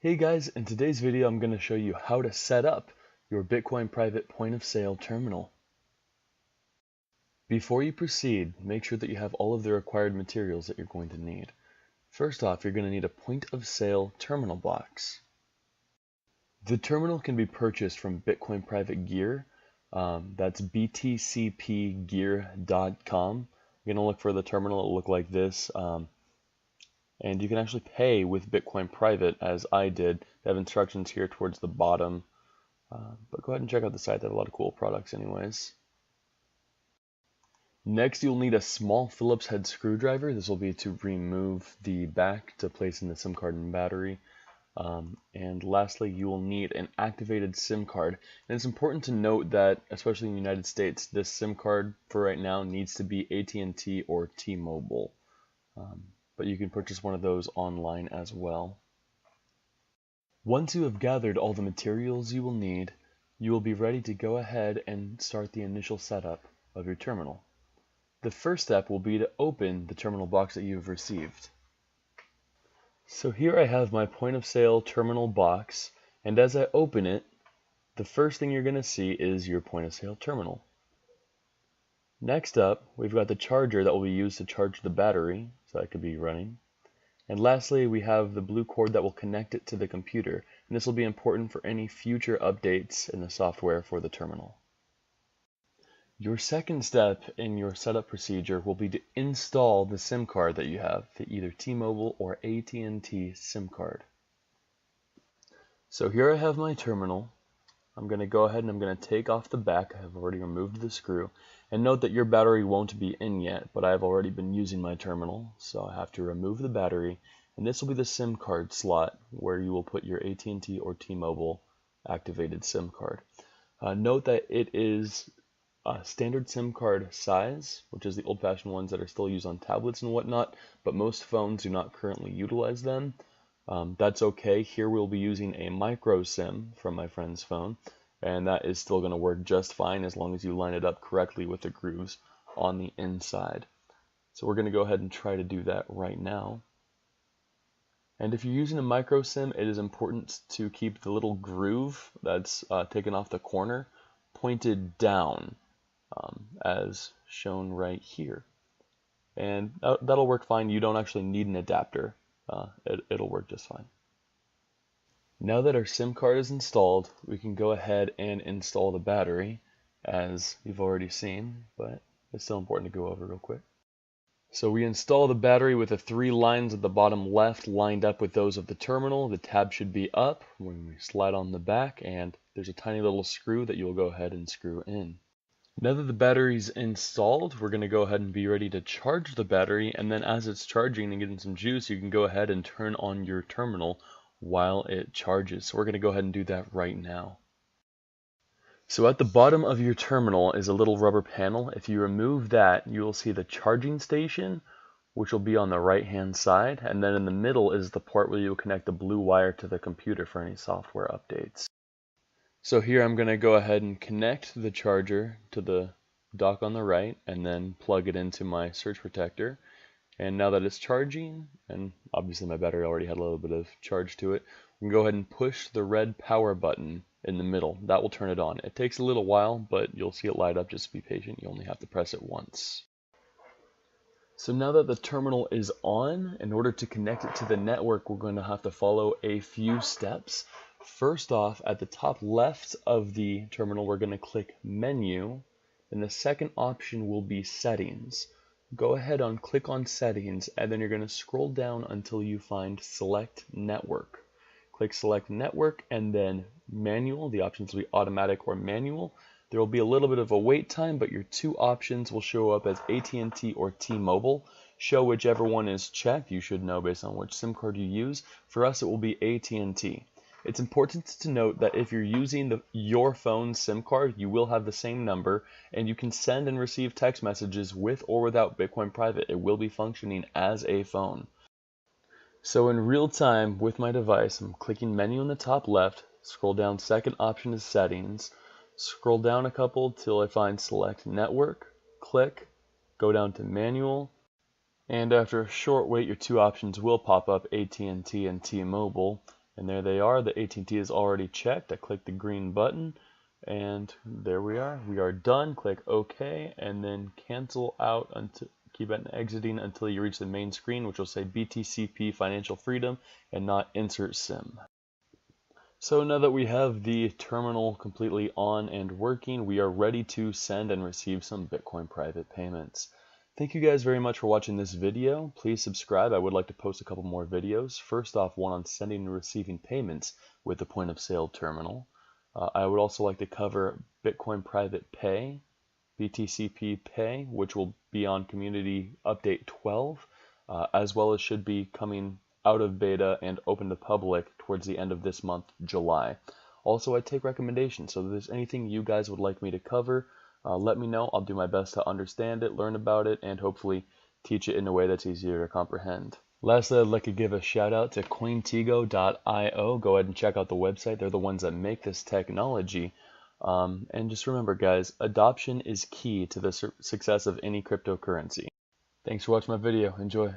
Hey guys, in today's video I'm going to show you how to set up your Bitcoin private point of sale terminal. Before you proceed, make sure that you have all of the required materials that you're going to need. First off, you're going to need a point of sale terminal box. The terminal can be purchased from Bitcoin Private Gear. That's btcpgear.com. You're going to look for the terminal. It'll look like this. And you can actually pay with Bitcoin Private, as I did. They have instructions here towards the bottom. But go ahead and check out the site. They have a lot of cool products anyways. Next, you'll need a small Phillips head screwdriver. This will be to remove the back to place in the SIM card and battery. And lastly, you will need an activated SIM card. And it's important to note that, especially in the United States, this SIM card for right now needs to be AT&T or T-Mobile. But you can purchase one of those online as well. Once you have gathered all the materials you will need, you will be ready to go ahead and start the initial setup of your terminal. The first step will be to open the terminal box that you have received. So here I have my point of sale terminal box, and as I open it, the first thing you're going to see is your point of sale terminal. Next up, we've got the charger that will be used to charge the battery, so that could be running. And lastly, we have the blue cord that will connect it to the computer, and this will be important for any future updates in the software for the terminal. Your second step in your setup procedure will be to install the SIM card that you have, the either T-Mobile or AT&T SIM card. So here I have my terminal. I'm going to go ahead and I'm going to take off the back. I have already removed the screw. And note that your battery won't be in yet, but I've already been using my terminal, so I have to remove the battery. And this will be the SIM card slot where you will put your AT&T or T-Mobile activated SIM card. Note that it is a standard SIM card size, which is the old-fashioned ones that are still used on tablets and whatnot, but most phones do not currently utilize them. That's okay. Here we'll be using a micro SIM from my friend's phone, and that is still going to work just fine as long as you line it up correctly with the grooves on the inside. So we're going to go ahead and try to do that right now. And if you're using a micro SIM, it is important to keep the little groove that's taken off the corner pointed down, as shown right here. And that'll work fine. You don't actually need an adapter. It'll work just fine. Now that our SIM card is installed, we can go ahead and install the battery, as you've already seen, but it's still important to go over real quick. So we install the battery with the 3 lines at the bottom left lined up with those of the terminal. The tab should be up when we slide on the back, and there's a tiny little screw that you'll go ahead and screw in. Now that the battery's installed, we're going to go ahead and be ready to charge the battery, and then as it's charging and getting some juice, you can go ahead and turn on your terminal while it charges. So we're going to go ahead and do that right now. So at the bottom of your terminal is a little rubber panel. If you remove that, you will see the charging station, which will be on the right hand side, and then in the middle is the port where you'll connect the blue wire to the computer for any software updates. So here I'm going to go ahead and connect the charger to the dock on the right and then plug it into my surge protector. And now that it's charging, and obviously my battery already had a little bit of charge to it, we can go ahead and push the red power button in the middle. That will turn it on. It takes a little while, but you'll see it light up. Just be patient. You only have to press it once. So now that the terminal is on, in order to connect it to the network, we're going to have to follow a few steps. First off, at the top left of the terminal, we're going to click Menu, and the second option will be Settings. Go ahead and click on Settings, and then you're going to scroll down until you find Select Network. Click Select Network, and then Manual. The options will be Automatic or Manual. There will be a little bit of a wait time, but your 2 options will show up as AT&T or T-Mobile. Show whichever one is checked. You should know based on which SIM card you use. For us, it will be AT&T. It's important to note that if you're using your phone's SIM card, you will have the same number, and you can send and receive text messages with or without Bitcoin Private. It will be functioning as a phone. So in real time with my device, I'm clicking Menu in the top left, scroll down, second option is Settings, scroll down a couple till I find Select Network, click, go down to Manual, and after a short wait, your 2 options will pop up, AT&T and T-Mobile. And there they are. The AT&T is already checked. I click the green button, and there we are. We are done. Click OK, and then cancel out until keep it exiting until you reach the main screen, which will say BTCP Financial Freedom and not Insert SIM. So now that we have the terminal completely on and working, we are ready to send and receive some Bitcoin private payments. Thank you guys very much for watching this video. Please subscribe. I would like to post a couple more videos. First off, one on sending and receiving payments with the point of sale terminal. I would also like to cover Bitcoin Private Pay, BTCP Pay, which will be on Community Update 12, as well as should be coming out of beta and open to public towards the end of this month, July. Also, I take recommendations, so if there's anything you guys would like me to cover, let me know. I'll do my best to understand it, learn about it, and hopefully teach it in a way that's easier to comprehend. Lastly, I'd like to give a shout out to cointigo.io. Go ahead and check out the website. They're the ones that make this technology. And just remember, guys, adoption is key to the success of any cryptocurrency. Thanks for watching my video. Enjoy.